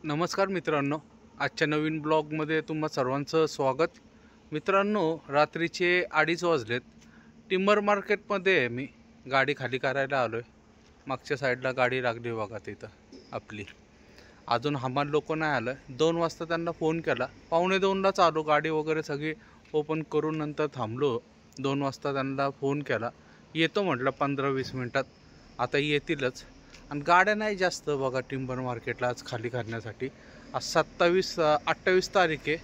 नमस्कार मित्रांनो, आजच्या नवीन ब्लॉगमध्ये तुम्हा सर्वांचं स्वागत. मित्रांनो, रात्रीचे 2:30 वाजलेत. टिंबर मार्केटमध्ये आहे मी. गाडी खाली करायला आलो आहे. मागच्या साईडला गाडी लागली बघा तिथं आपली. अजून हमाल लोक नाही आलं. 2 वाजता त्यांना फोन केला. 1:45लाच आलो. गाडी वगैरे सगळी ओपन करून नंतर थांबलो. 2 वाजता त्यांना फोन केला. येतो म्हटलं 15-20 मिनटात. आता येतीलच. आणि गाड्या नाही जास्त बघा टिंबर मार्केटला आज खाली करण्यासाठी. आज 28 तारीख आहे.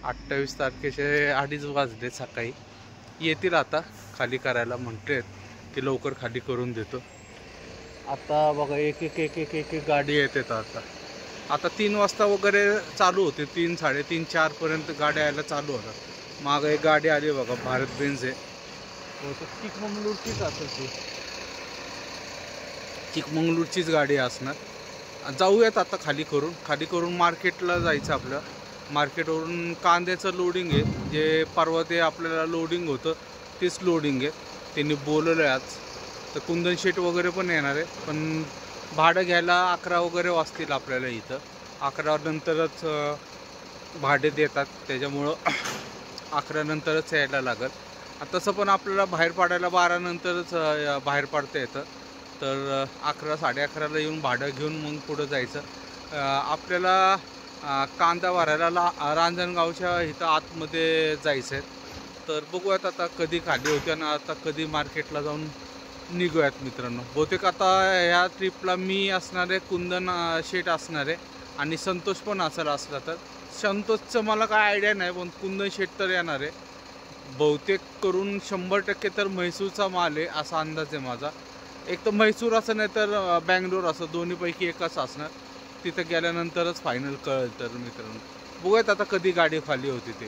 28 तारखेचे 2:30 वाजले सकाळी. येतील आता खाली करायला. म्हटलेत की लवकर खाली करून देतो. आता बघा एक एक गाडी येते. आता 3 वाजता वगैरे चालू होते. 3, 3:30, 4पर्यंत गाड्या यायला चालू होतात. मागं एक गाडी आली बघा, भारत बेंज आहे. चिकमंगळूरचीच असेल ती. चिकमंगळूरचीच गाडी असणार. जाऊयात आता खाली करून मार्केटला जायचं. आपलं मार्केटवरून कांद्याचं लोडिंग आहे. जे परवा ते आपल्याला लोडिंग होतं तेच लोडिंग आहे. त्यांनी बोलवलं आहे आज. तर कुंदन शेट वगैरे पण येणार आहे. पण भाडं घ्यायला 11 वगैरे वाजतील आपल्याला. इथं 11 नंतरच भाडे देतात. त्याच्यामुळं 11 नंतरच यायला लागेल. तसं पण आपल्याला बाहेर पाडायला 12 नंतरच बाहेर पाडता येतं. तर 11, 11:30ला येऊन भाडं घेऊन मग पुढं जायचं. आपल्याला कांदा भरायला रांजणगावच्या इथं आतमध्ये जायचं आहे. तर बघूयात आता कधी खाली होते आणि आता कधी मार्केटला जाऊन निघूयात मित्रांनो. बहुतेक आता ह्या ट्रिपला मी असणार आहे, कुंदन शेट असणार आहे आणि संतोष पण असला तर. संतोषचं मला काय आयडिया नाही, पण कुंदन शेट तर येणार आहे. बहुतेक करून 100% तर म्हैसूरचा माल आहे असा अंदाज आहे माझा. एक तर म्हैसूर असं नाही तर बँगलोर असं, दोन्हीपैकी एकच असणार. तिथं गेल्यानंतरच फायनल कळेल. तर मित्रांनो बघूयात आता कधी गाडी खाली होती ते.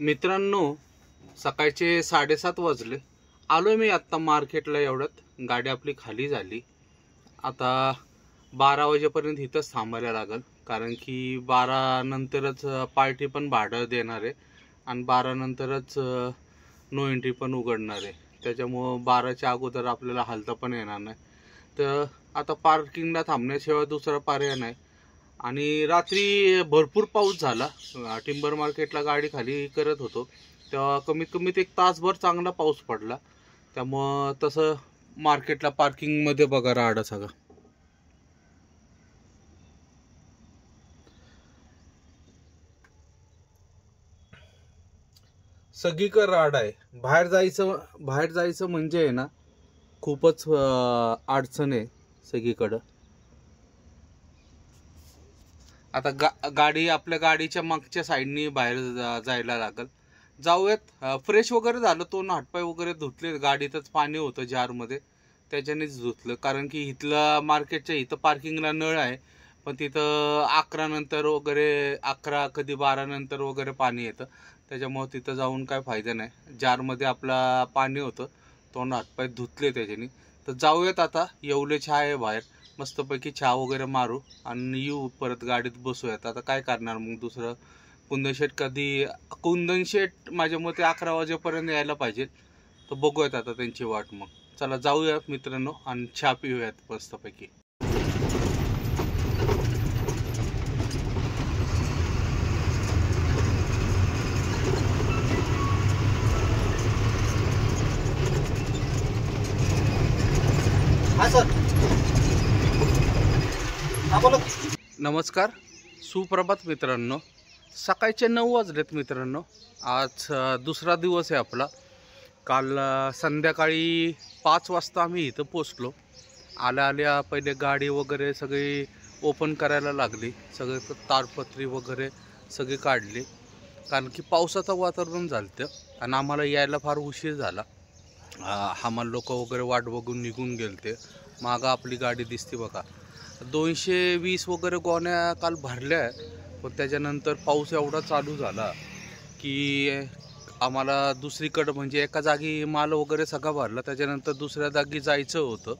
मित्रांनो, सकाळचे 7:30 वाजले. आलो मी आत्ता मार्केटला. एवढ्यात गाडी आपली खाली झाली. आता 12 वाजेपर्यंत इथंच थांबायला लागेल. कारण की 12 नंतरच पार्टी पण भाडं देणार आहे आणि 12 नंतरच नो एंट्री पण उघडणार आहे. त्याच्यामुळं 12च्या अगोदर आपल्याला हालता पण येणार नाही. तर आता पार्किंगला थांबण्याशिवाय दुसरा पर्याय नाही. आणि रात्री भरपूर पाऊस झाला. टिंबर मार्केटला गाडी खाली करत होतो तेव्हा कमीत कमी 1 तासभर चांगला पाऊस पडला. त्यामुळं तसं मार्केटला पार्किंगमध्ये बघा राडा सगळा. सगळीकडे राड आहे. बाहेर जायचं म्हणजे आहे ना, खूपच अडचण आहे सगळीकडं. आता गाडी आपल्या गाडीच्या मागच्या साईडनी बाहेर जायला लागेल. जाऊयात. फ्रेश वगैरे झालं. तोंड हातपाय वगैरे धुतले. गाडीतच पाणी होतं जारमध्ये, त्याच्यानेच धुतलं. कारण की इथलं मार्केटच्या इथं पार्किंगला नळ आहे, पण तिथं 11 नंतर वगैरे 11 कधी 12 नंतर वगैरे पाणी येतं. त्याच्यामुळं तिथं जाऊन काय फायदा नाही. जारमध्ये आपला पाणी होतं. तोंड हातपाय धुतले त्याच्याने. तर जाऊयात आता. येवले चहा आहे बाहेर. मस्तपैकी चहा वगैरे मारू आणि येऊ परत गाडीत बसूयात. आता काय करणार मग दुसरं. कुंदन शेट माझ्या मते 11 वाजेपर्यंत यायला पाहिजे. तर बघूयात आता त्यांची वाट. मग चला जाऊयात मित्रांनो आणि चहा पिऊयात मस्तपैकी. हा सर, हा बोला. नमस्कार, सुप्रभात मित्रांनो. सकाळचे 9 वाजलेत मित्रांनो. आज दुसरा दिवस आहे आपला. काल संध्याकाळी 5 वाजता आम्ही इथं पोचलो. आल्या पहिले गाडी वगैरे सगळी ओपन करायला लागली. सगळे ताडपत्री वगैरे सगळी काढली. कारण की पावसाचं वातावरण झालं आणि आम्हाला यायला फार उशीर झाला. आम्हाला लोक वगैरे वाट बघून निघून गेलते. मागं आपली गाडी दिसते बघा. 220 वगैरे गोण्या काल भरल्या. पण त्याच्यानंतर पाऊस एवढा चालू झाला की आम्हाला दुसरीकडं म्हणजे एका जागी माल वगैरे सगळा भरला. त्याच्यानंतर दुसऱ्या जागी जायचं होतं,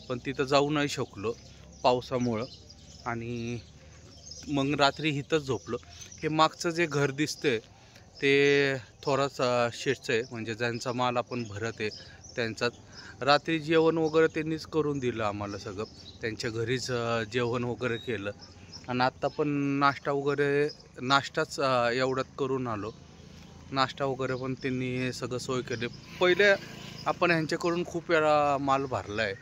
पण तिथं जाऊ नाही शकलो पावसामुळं. आणि मग रात्री इथंच झोपलो. हे मागचं जे घर दिसतंय ते थोरात शेटचं आहे. म्हणजे ज्यांचा माल आपण भरत आहे त्यांचाच. रात्री जेवण वगैरे त्यांनीच करून दिलं आम्हाला सगळं, त्यांच्या घरीच जेवण वगैरे केलं. आणि आत्ता पण नाश्ताच एवढ्यात करून आलो. नाश्ता वगैरे पण त्यांनी सगळं सोय केली. पहिले आपण ह्यांच्याकडून खूप वेळा माल भरला आहे.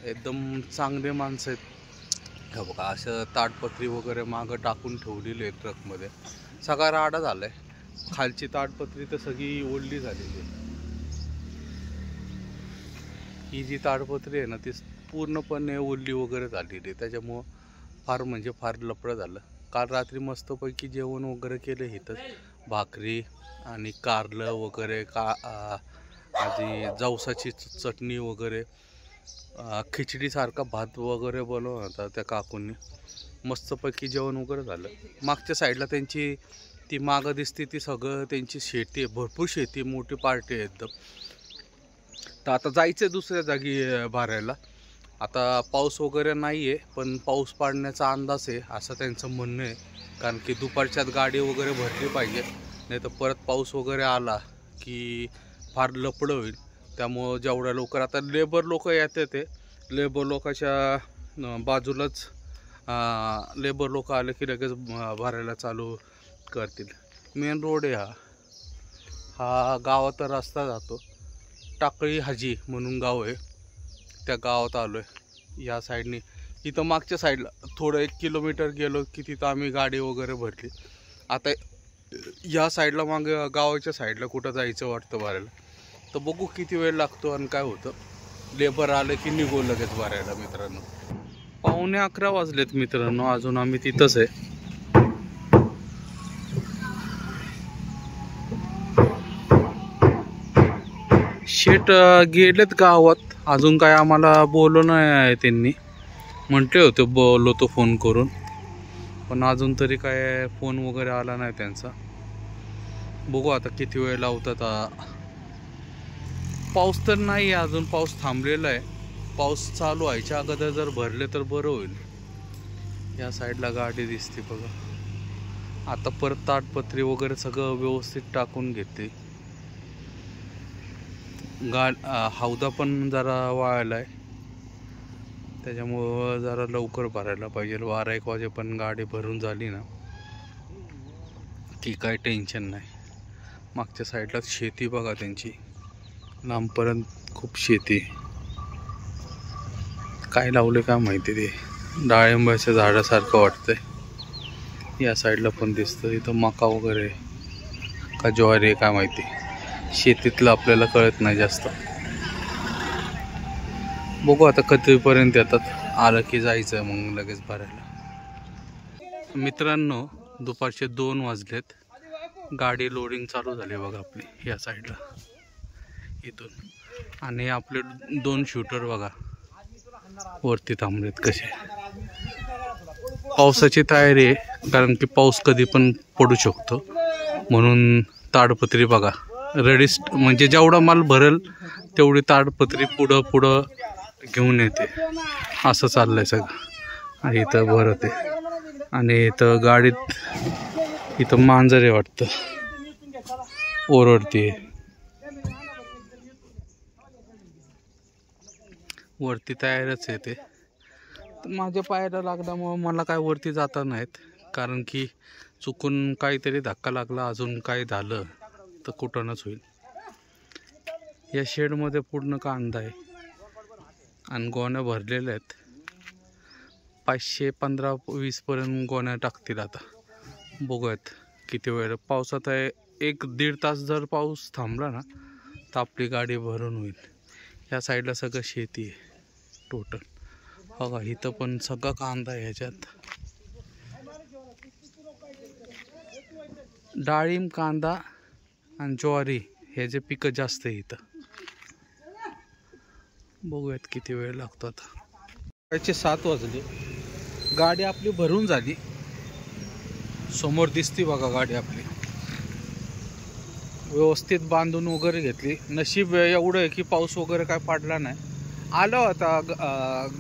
एकदम चांगले माणसं आहेत. हे बघा असं ताडपत्री वगैरे मागं टाकून ठेवलेली आहे ट्रकमध्ये. सगळा राडा झाला आहे. खालची ताडपत्री तर सगळी ओढली झालेली आहे. ही जी ताडपत्री आहे ना ती पूर्णपणे ओढली वगैरे झालेली आहे. त्याच्यामुळं फार म्हणजे फार लफडं झालं. काल रात्री मस्तपैकी जेवण वगैरे केलं इथंच. भाकरी आणि कारलं वगैरे आधी जवसाची चटणी वगैरे, खिचडीसारखा भात वगैरे बनवला होता त्या काकूंनी. मस्तपैकी जेवण वगैरे झालं. मागच्या साईडला त्यांची ती मागं दिसते ती सगळं त्यांची शेती आहे. भरपूर शेती, मोठी पार्टी आहे एकदम. तर आता जायचं आहे दुसऱ्या जागी भरायला. आता पाऊस वगैरे नाही आहे, पण पाऊस पडण्याचा अंदाज आहे असं त्यांचं म्हणणं आहे. कारण की दुपारच्यात गाडी वगैरे भरली पाहिजे, नाही तर परत पाऊस वगैरे आला की फार लपडं होईल. त्यामुळं जेवढ्या लवकर, आता लेबर लोक येते ते लेबर लोकांच्या बाजूलाच लेबर लोक आले की लगेच भरायला चालू करतील. मेन रोड आहे हा गावाचा रस्ता जातो. टाकळी हाजी म्हणून गाव आहे, त्या गावात आलो आहे या साईडनी. इथं मागच्या साईडला थोडं 1 किलोमीटर गेलो की तिथं आम्ही गाडी वगैरे भरली. आता या साईडला मागे गावाच्या साईडला कुठं जायचं वाटतं भरायला. तर बघू किती वेळ लागतो आणि काय होतं. लेबर आलं की निघू लगेच भरायला. मित्रांनो 11:15 वाजलेत मित्रांनो, अजून आम्ही तिथंच आहे. शेट गेलेत गावात, अजून काय आम्हाला बोललो नाही. त्यांनी म्हटले होते बोलवतो फोन करून, पण अजून तरी काय फोन वगैरे आला नाही त्यांचा. बघू आता किती वेळ लावतात. पाऊस तर नाही आहे अजून, पाऊस थांबलेला आहे. पाऊस चालू व्हायच्या अगोदर जर भरले तर बरं होईल. या साईडला गाडी दिसते बघा. आता परत ताडपत्री वगैरे सगळं व्यवस्थित टाकून घेते. हौदा पण जरा वाळला आहे, त्याच्यामुळं जरा लवकर भरायला पाहिजे. 12-1 वाजेपर्यंत गाडी भरून झाली ना की काय टेन्शन नाही. मागच्या साईडला शेती बघा त्यांची, लांबपर्यंत खूप शेती. काय लावले काय माहिती, ते डाळिंबाच्या झाडासारखं वाटतंय. या साईडला पण दिसतं. इथं मका वगैरे का ज्वारी आहे काय माहिती. शेतीतलं आपल्याला कळत नाही जास्त. बघू आता कधीपर्यंत येतात. आलं की जायचं मग लगेच भरायला. मित्रांनो दुपारचे 2 वाजलेत. गाडी लोडिंग चालू झाली बघा आपली या साईडला इथून. आणि आपले 2 शूटर बघा वरती थांबलेत कसे. पावसाची तयारी आहे, कारण की पाऊस कधी पण पडू शकतो. म्हणून ताडपत्री बघा रेडिस्ट, म्हणजे जेवढा माल भरेल तेवढी ताडपत्री पुढं घेऊन येते. असं चाललंय सगळं. आणि इथं भरत आहे. आणि इथं गाडीत इथं मांजर आहे वाटतं, ओरडते. वरती तयारच आहे ते. माझ्या पायाला लागल्यामुळं मला काय वरती जाता नाहीत, कारण की चुकून काहीतरी धक्का लागला, अजून काही झालं तर कुठूनच होईल. या शेडमध्ये पूर्ण कांदा आहे आणि गोण्या भरलेल्या आहेत. 515-20 पर्यंत गोण्या टाकतील आता. बघूयात किती वेळ. पावसात आहे 1-1.5 तास जर पाऊस थांबला ना तर आपली गाडी भरून होईल. या साईडला सगळं शेती आहे टोटल बघा. इथं पण सगळं कांदा आहे. ह्याच्यात डाळिंब, कांदा आणि ज्वारी हे जे पिकं जास्त आहे इथं. बघूयात किती वेळ लागतो आता. 7 वाजले. गाडी आपली भरून झाली. समोर दिसती बघा गाडी आपली व्यवस्थित बांधून वगैरे घेतली. नशीब एवढं आहे की पाऊस वगैरे काय पडला नाही. आलो आता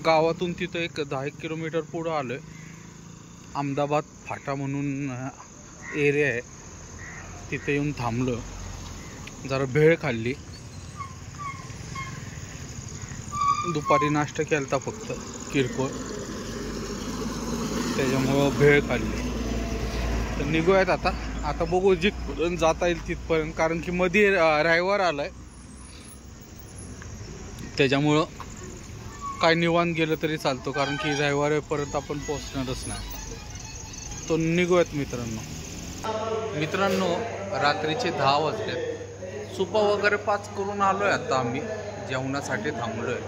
गावातून तिथं 10-1 किलोमीटर पुढं आलो आहे. अहमदाबाद फाटा म्हणून एरिया आहे, तिथे येऊन थांबलो. जरा भेळ खाल्ली दुपारी नाश्ता केलता फक्त किरकोळ, त्याच्यामुळं भेळ खाल्ली. तर निघूयात आता. आता बघू जिथपर्यंत जाता येईल तिथपर्यंत, कारण की मध्ये रविवार आलाय, त्याच्यामुळं काय निवांत गेलं तरी चालतं, कारण की रविवारपर्यंत आपण पोहोचणारच नाही. तो निघूयात मित्रांनो. रात्रीचे 10 वाजलेत. सुपा वगैरे 5 करून आलोय. आता आम्ही जेवणासाठी थांबलोय,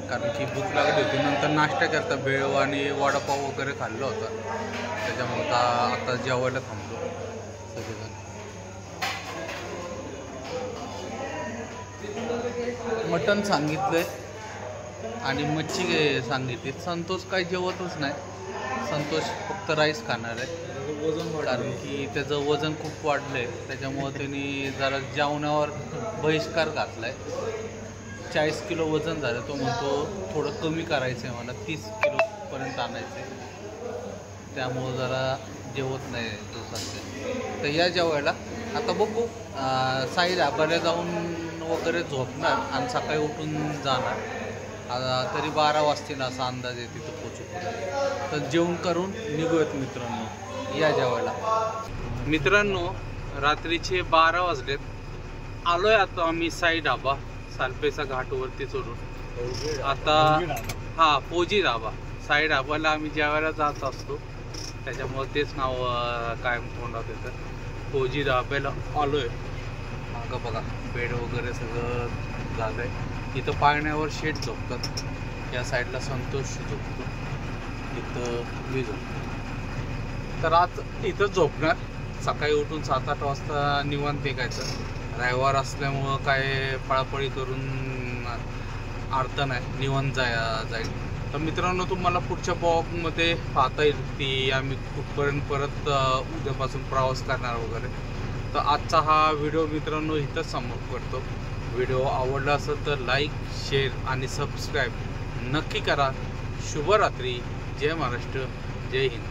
कारण की भूक लागली होती. नंतर नाश्ता केला, भेळ आणि वडापाव वगैरे खाल्लं होतं, त्याच्यामुळं आता जेवायला थांबलो सगळेजण. मटण सांगितलंय आणि मच्छी सांगितली. संतोष काही जेवतच नाही. संतोष फक्त राईस खाणार आहे, कारण की त्याचं वजन खूप वाढलंय, त्याच्यामुळं त्यांनी जरा जेवणावर बहिष्कार घातलाय. 40 किलो वजन झालं. तो म्हणतो थोडं कमी करायचं आहे मला, 30 किलोपर्यंत आणायचं आहे, त्यामुळं जरा जेवत नाही तो सध्या. तर या जेवायला आता बघू. साई ढाब्याला जाऊन वगैरे झोपणार आणि सकाळी उठून जाणार. तरी 12 वाजतील असा अंदाज आहे तिथं पोचू. तर जेवण करून निघूयात मित्रांनो, या जेवायला. मित्रांनो, रात्रीचे 12 वाजलेत. आलोय आता आम्ही साई ढाबा, सालपेचा घाटवरती चढून. आता फौजी ढाबा, साई ढाबाला आम्ही जेवायला जात असतो, त्याच्यामुळे तेच नाव कायम तोंडात येतं. फौजी ढाब्याला आलोय. मागं बघा बेड वगैरे सगळं जात आहे. इथं पाळण्यावर शेट झोपतात, या साईडला संतोष झोपतो, इथं मी झोपतो. तर आज इथंच झोपणार. सकाळी उठून 7-8 वाजता निवांत निघायचं. रविवार असल्यामुळं काय पळापळी करून अर्थ नाही, निवांत जाईल. तर मित्रांनो, तुम्हाला पुढच्या ब्लॉगमध्ये पाहता येईल की आम्ही कुठपर्यंत परत उद्यापासून प्रवास करणार वगैरे. तर आजचा हा व्हिडिओ मित्रांनो इथंच समाप्त करतो. व्हिडिओ आवडला असेल तर लाईक, शेअर आणि सबस्क्राईब नक्की करा. शुभरात्री. जय महाराष्ट्र, जय हिंद.